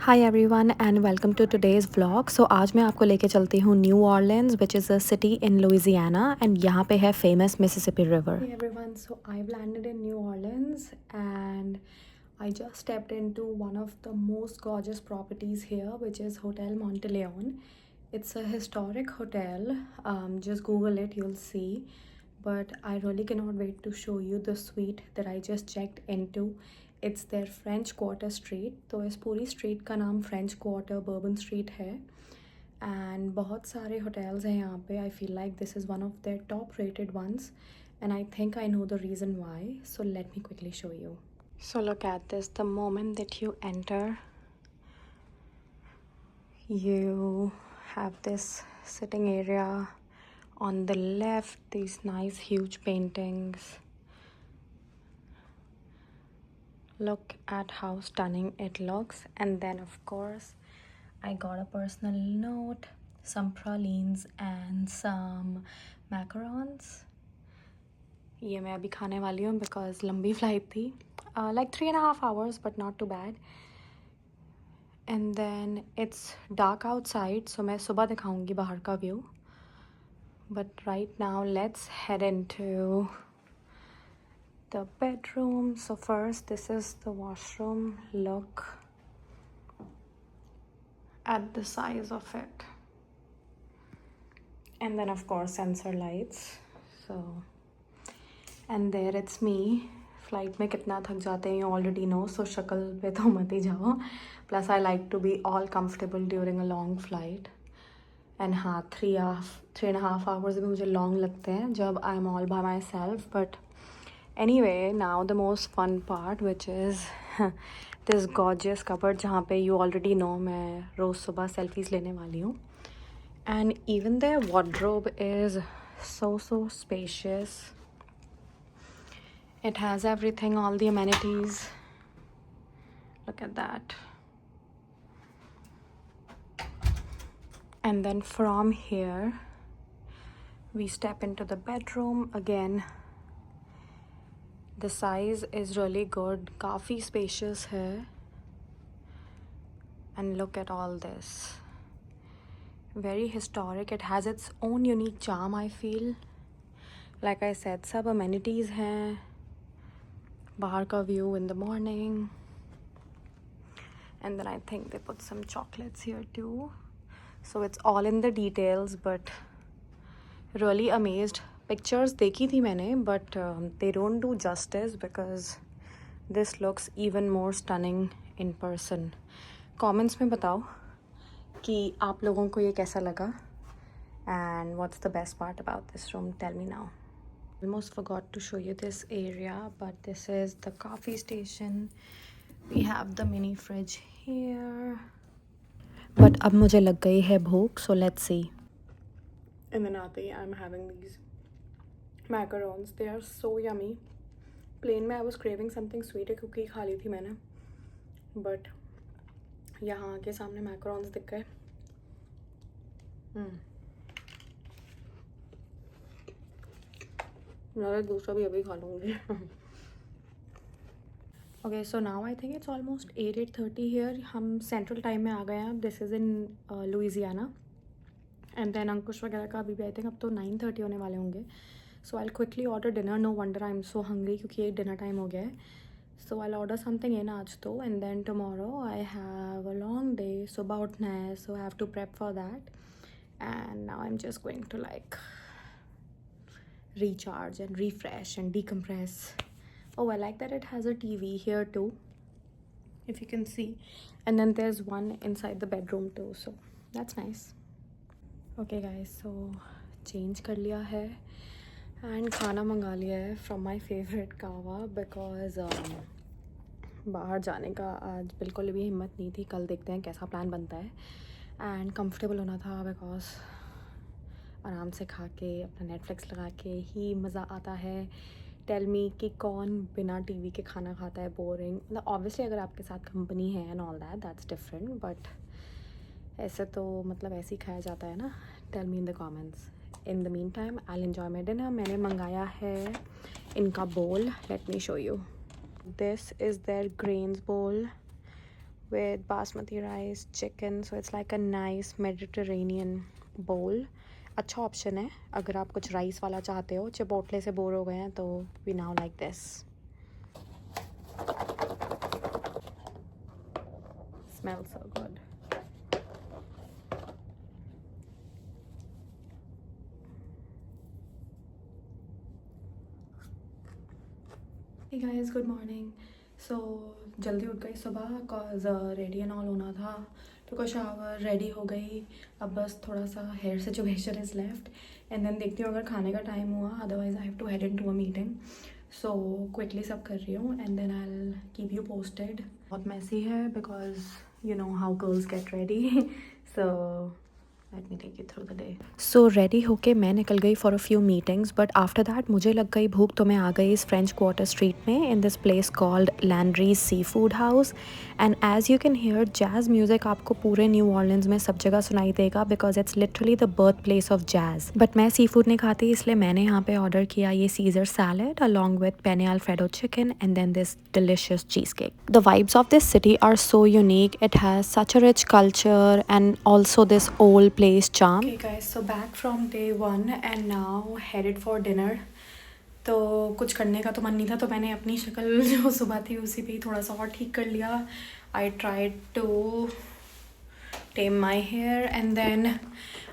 Hi everyone and welcome to today's vlog. So आज मैं आपको लेके चलती हूँ New Orleans which is a city in Louisiana and यहाँ पे है famous Mississippi river. Hey everyone, so I've landed in New Orleans and I just stepped into one of the most gorgeous properties here, which is Hotel Monteleone. It's a historic hotel. Just Google it, you'll see. But I really cannot wait to show you the suite that I just checked into. It's their French Quarter Street. तो इस पूरी street का नाम French Quarter Bourbon Street है and बहुत सारे hotels हैं यहाँ पे. I feel like this is one of their top rated ones and I think I know the reason why. So let me quickly show you. So look at this. The moment that you enter, you have this sitting area. On the left, these nice huge paintings. Look at how stunning it looks. And then of course I got a personal note, some pralines and some macarons. ये मैं अभी खाने वाली हूँ because लंबी flight थी, like 3.5 hours, but not too bad. And then it's dark outside, so मैं सुबह दिखाऊंगी बाहर का view. But right now let's head into the bedroom. So first, this is the washroom. Look at the size of it. And then of course sensor lights. So and there it's me. Flight में कितना थक जाते हैं you already know, so शक्ल पे तो मत ही जाओ. Plus I like to be all comfortable during a long flight. And हाँ, 3.5 hours भी मुझे long लगते हैं जब I'm all by myself. But anyway, now the most fun part, which is this gorgeous cupboard जहाँ पे you already know मैं रोज़ सुबह selfies लेने वाली हूँ. And even their wardrobe is so spacious. It has everything, all the amenities. Look at that. And then from here we step into the bedroom. Again, the size is really good, काफ़ी spacious है. And look at all this. Very historic. It has its own unique charm, I feel. Like I said, सब amenities हैं. बाहर का view in the morning. And then I think they put some chocolates here too. So it's all in the details, but really amazed. Pictures देखी थी मैंने, but they don't do justice because this looks even more stunning in person. Comments में बताओ कि आप लोगों को ये कैसा लगा and what's the best part about this room. Tell me now. Almost forgot to show you this area, but this is the coffee station. We have the mini fridge here. But अब मुझे लग गई है भूख, so let's see. And then आते ही I'm having these macarons. They are so yummy. Plain में I was craving something sweet, एक cookie खा ली थी मैंने. But यहाँ आके सामने macarons दिख गए. मैं दूसरा भी अभी खा लूँगी. Okay, so now I think it's almost 8:30 here. हम central time में आ गए हैं. This is in Louisiana. And then अंकुश वगैरह का अभी भी I think अब तो 9:30 होने वाले होंगे. So I'll quickly order dinner. No wonder I'm so hungry क्योंकि ये dinner time हो गया है. So I'll order something in आज तो. And then tomorrow I have a long day. सुबह उठना है, so I have to prep for that. And now I'm just going to like recharge and refresh and decompress. Oh, I like that it has a TV here too, if you can see. And then there's one inside the bedroom too, so that's nice. Okay guys, so change कर लिया है and खाना मंगा लिया है from my favorite Kawa because बाहर जाने का आज बिल्कुल भी हिम्मत नहीं थी. कल देखते हैं कैसा प्लान बनता है. and comfortable होना था because आराम से खा के अपना नेटफ्लिक्स लगा के ही मज़ा आता है. टेल मी कि कौन बिना टीवी के खाना खाता है बोरिंग. मतलब ऑब्वियसली अगर आपके साथ कंपनी है and all that's different, but ऐसे तो मतलब ऐसे ही खाया जाता है ना. Tell me in the comments. In the mean time I will enjoy my dinner. मैंने मंगाया है इनका bowl. Let me show you. This is their grains bowl with basmati rice, chicken. So it's like a nice Mediterranean bowl. अच्छा option है अगर आप कुछ rice वाला चाहते हो, चिपोटले से बोर हो गए हैं तो we now like this. Smells so good. Hey guys, good morning. So जल्दी उठ गई सुबह cause रेडी एंड ऑल होना था. तो को शावर रेडी हो गई. अब बस थोड़ा सा hair situation is left and then देखती हूँ अगर खाने का टाइम हुआ, otherwise I have to head into a meeting. So quickly सब कर रही हूँ and then I will keep you posted. बहुत मैसी है because you know how girls get ready. So Let me take you through the day. So ready होके मैं निकल गई for a few meetings, but after that मुझे लग गई भूख, तो मैं आ गई इस French Quarter Street में in this place called Landry's Seafood House. And as you can hear, jazz music आपको पूरे न्यू ऑर्लिन्स में सब जगह सुनाई देगा because it's literally the birthplace of jazz. But मैं seafood नहीं खाती, इसलिए मैंने यहाँ पे ऑर्डर किया ये Caesar salad along with penne alfredo chicken and then this delicious cheesecake. The vibes of this city are so unique. It has such a rich culture and also this old place charm. Okay guys, so back from day one and now headed for dinner. तो कुछ करने का तो मन नहीं था, तो मैंने अपनी शक्ल जो सुबह थी उसी पे ही थोड़ा सा और ठीक कर लिया. I tried to tame my hair and then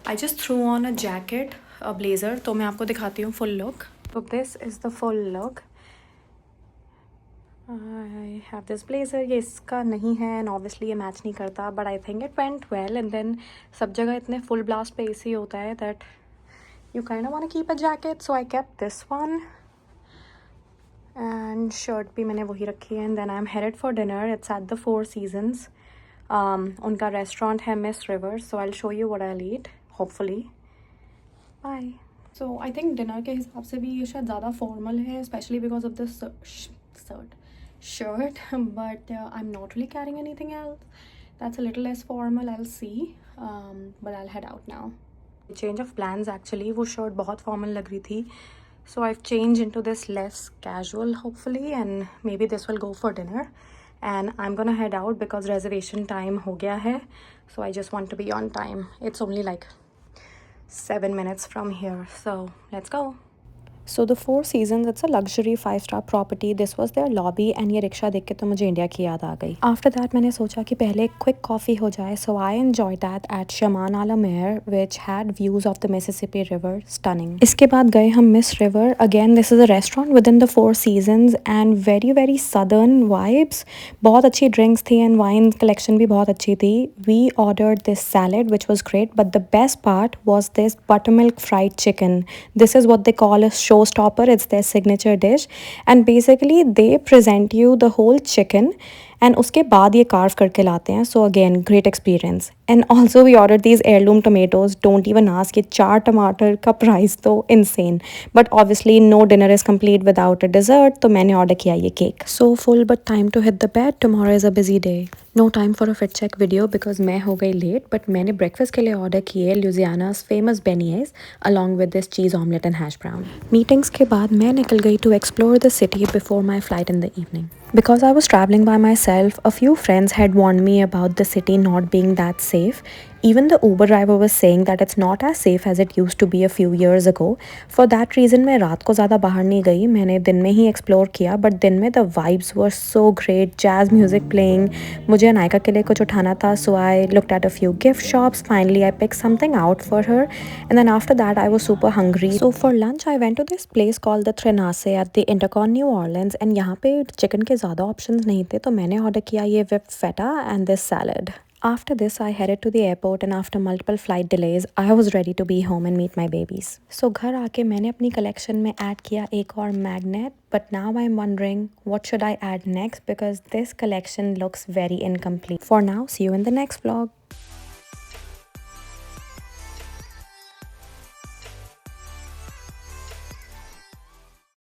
I just threw on a jacket, a blazer. तो मैं आपको दिखाती हूँ फुल लुक. तो this is the full look. I have this blazer. ये इसका नहीं है एंड ऑब्वियसली ये मैच नहीं करता, but I think it went well. And then सब जगह इतने फुल ब्लास्ट पे एसी होता है that you kind of want to keep a jacket, so I kept this one. And shirt भी मैंने वही रखी है. And then I'm headed for dinner. It's at the Four Seasons. उनका restaurant है Miss River, so I'll show you what I'll eat, hopefully. Bye. So I think dinner के हिसाब से भी ये शायद ज़्यादा formal है, especially because of this shirt. But I'm not really carrying anything else that's a little less formal. I'll see. But I'll head out now. Change of plans actually. वो shirt बहुत formal लग रही थी, so I've changed into this less casual hopefully, and maybe this will go for dinner. And I'm gonna head out because reservation time हो गया है, so I just want to be on time. It's only like 7 minutes from here, so let's go. So the Four Seasons, it's a luxury 5-star property. This was their lobby and ये rickshaw देख के तो मुझे India की याद आ गई. After that मैंने सोचा कि पहले quick coffee हो जाए, so I enjoyed that at Shaman Ala Mer, which had views of the Mississippi River, stunning. इसके बाद गए हम Miss River. Again, this is a restaurant within the Four Seasons and very very southern vibes. बहुत अच्छी drinks थी and wine collection भी बहुत अच्छी थी. We ordered this salad which was great, but the best part was this buttermilk fried chicken. This is what they call a showstopper. It's their signature dish, and basically they present you the whole chicken and उसके बाद ये carve करके लाते हैं. So again, great experience. And also we ordered these heirloom tomatoes. Don't even ask, ये 4 टमाटर का price तो insane. But obviously no dinner is complete without a dessert, तो मैंने order किया ये cake. So full but time to hit the bed. Tomorrow is a busy day. No time for a fit check video because मैं हो गई late, but मैंने breakfast के लिए order किए Louisiana's famous beignets along with this cheese omelette and hash brown. Meetings के बाद मैं निकल गई to explore the city before my flight in the evening. Because I was traveling by myself, a few friends had warned me about the city not being that safe. Even the Uber driver was saying that it's not as safe as it used to be a few years ago. For that reason मैं रात को ज़्यादा बाहर नहीं गई, मैंने दिन में ही एक्सप्लोर किया. बट दिन में the vibes were so great, jazz music playing. मुझे अनायका के लिए कुछ उठाना था, so I looked at a few gift shops. Finally I picked something out for her, and then after that I was super hungry. So for lunch I went to this place called the Trenasse at the Intercon New Orleans, and यहाँ पे chicken के ज़्यादा options नहीं थे, तो मैंने order किया ये whipped feta and this salad. After this, I headed to the airport, and after multiple flight delays, I was ready to be home and meet my babies. So घर आके मैंने अपनी collection में add किया एक और magnet, but now I'm wondering what should I add next because this collection looks very incomplete. For now, see you in the next vlog.